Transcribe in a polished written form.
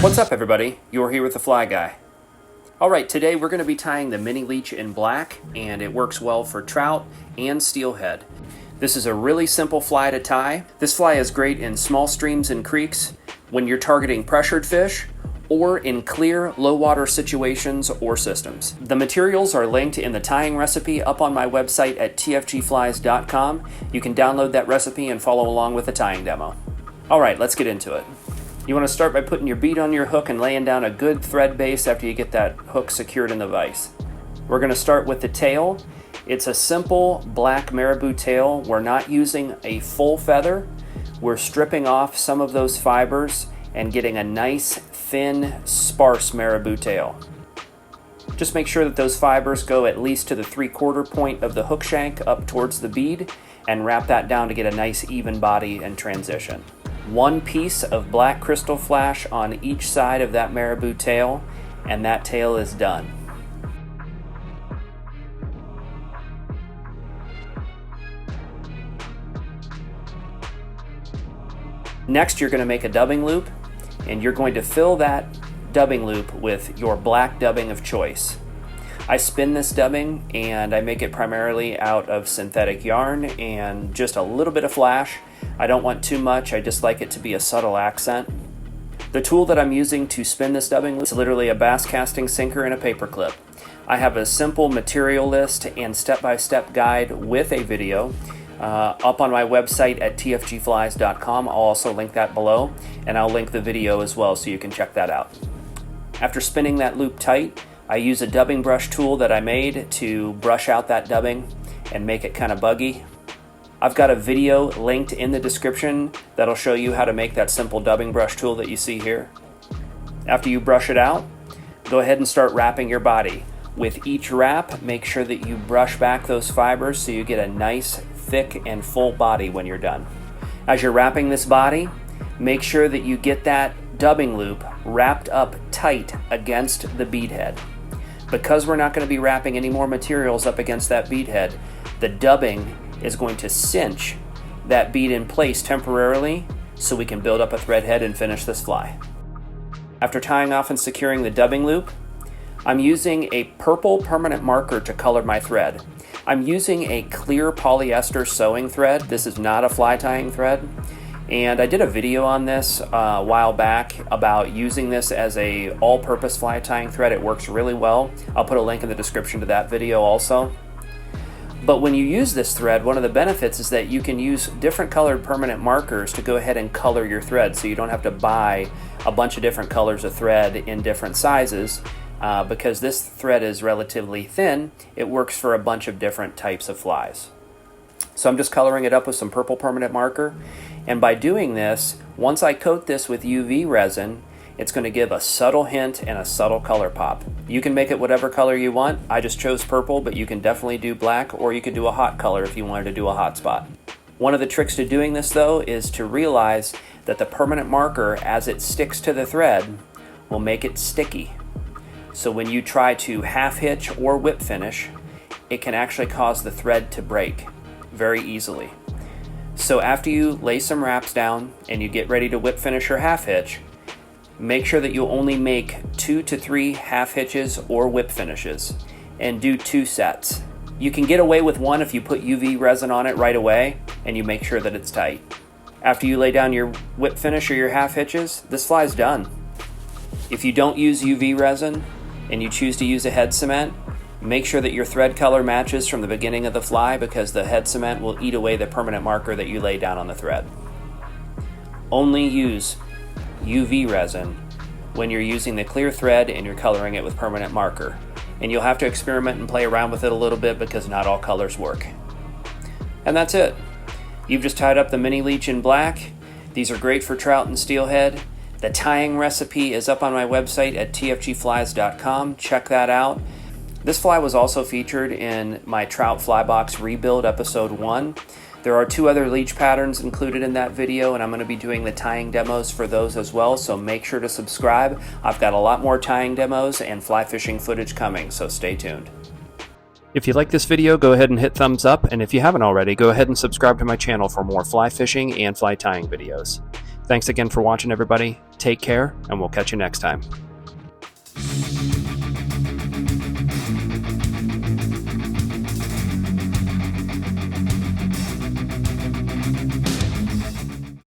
What's up everybody? You're here with the Fly Guy. Alright, today we're going to be tying the mini leech in black, and it works well for trout and steelhead. This is a really simple fly to tie. This fly is great in small streams and creeks when you're targeting pressured fish or in clear, low water situations or systems. The materials are linked in the tying recipe up on my website at tfgflies.com. You can download that recipe and follow along with the tying demo. Alright, let's get into it. You want to start by putting your bead on your hook and laying down a good thread base after you get that hook secured in the vise. We're going to start with the tail. It's a simple black marabou tail. We're not using a full feather. We're stripping off some of those fibers and getting a nice, thin, sparse marabou tail. Just make sure that those fibers go at least to the 3/4 point of the hook shank up towards the bead, and wrap that down to get a nice even body and transition. One piece of black crystal flash on each side of that marabou tail, and that tail is done. Next, you're going to make a dubbing loop, and you're going to fill that dubbing loop with your black dubbing of choice. I spin this dubbing, and I make it primarily out of synthetic yarn and just a little bit of flash. I don't want too much, I just like it to be a subtle accent. The tool that I'm using to spin this dubbing loop is literally a bass casting sinker and a paper clip. I have a simple material list and step-by-step guide with a video up on my website at tfgflies.com. I'll also link that below, and I'll link the video as well so you can check that out. After spinning that loop tight, I use a dubbing brush tool that I made to brush out that dubbing and make it kind of buggy. I've got a video linked in the description that'll show you how to make that simple dubbing brush tool that you see here. After you brush it out, go ahead and start wrapping your body. With each wrap, make sure that you brush back those fibers so you get a nice, thick, and full body when you're done. As you're wrapping this body, make sure that you get that dubbing loop wrapped up tight against the bead head. Because we're not going to be wrapping any more materials up against that bead head, the dubbing is going to cinch that bead in place temporarily so we can build up a thread head and finish this fly. After tying off and securing the dubbing loop, I'm using a purple permanent marker to color my thread. I'm using a clear polyester sewing thread. This is not a fly tying thread. And I did a video on this a while back about using this as a all-purpose fly tying thread. It works really well. I'll put a link in the description to that video also. But when you use this thread, one of the benefits is that you can use different colored permanent markers to go ahead and color your thread, so you don't have to buy a bunch of different colors of thread in different sizes. Because this thread is relatively thin, it works for a bunch of different types of flies. So I'm just coloring it up with some purple permanent marker, and by doing this, once I coat this with UV resin, it's going to give a subtle hint and a subtle color pop. You can make it whatever color you want. I just chose purple, but you can definitely do black, or you could do a hot color if you wanted to do a hot spot. One of the tricks to doing this though is to realize that the permanent marker, as it sticks to the thread, will make it sticky. So when you try to half hitch or whip finish, it can actually cause the thread to break very easily. So after you lay some wraps down and you get ready to whip finish or half hitch, make sure that you only make 2 to 3 half hitches or whip finishes, and do 2 sets. You can get away with one if you put UV resin on it right away and you make sure that it's tight. After you lay down your whip finish or your half hitches, this fly's done. If you don't use UV resin and you choose to use a head cement, make sure that your thread color matches from the beginning of the fly, because the head cement will eat away the permanent marker that you lay down on the thread. Only use UV resin when you're using the clear thread and you're coloring it with permanent marker. And you'll have to experiment and play around with it a little bit because not all colors work. And that's it. You've just tied up the mini leech in black. These are great for trout and steelhead. The tying recipe is up on my website at tfgflies.com. Check that out. This fly was also featured in my Trout Fly Box Rebuild episode 1. There are 2 other leech patterns included in that video, and I'm going to be doing the tying demos for those as well, so make sure to subscribe. I've got a lot more tying demos and fly fishing footage coming, so stay tuned. If you like this video, go ahead and hit thumbs up, and if you haven't already, go ahead and subscribe to my channel for more fly fishing and fly tying videos. Thanks again for watching, everybody. Take care, and we'll catch you next time.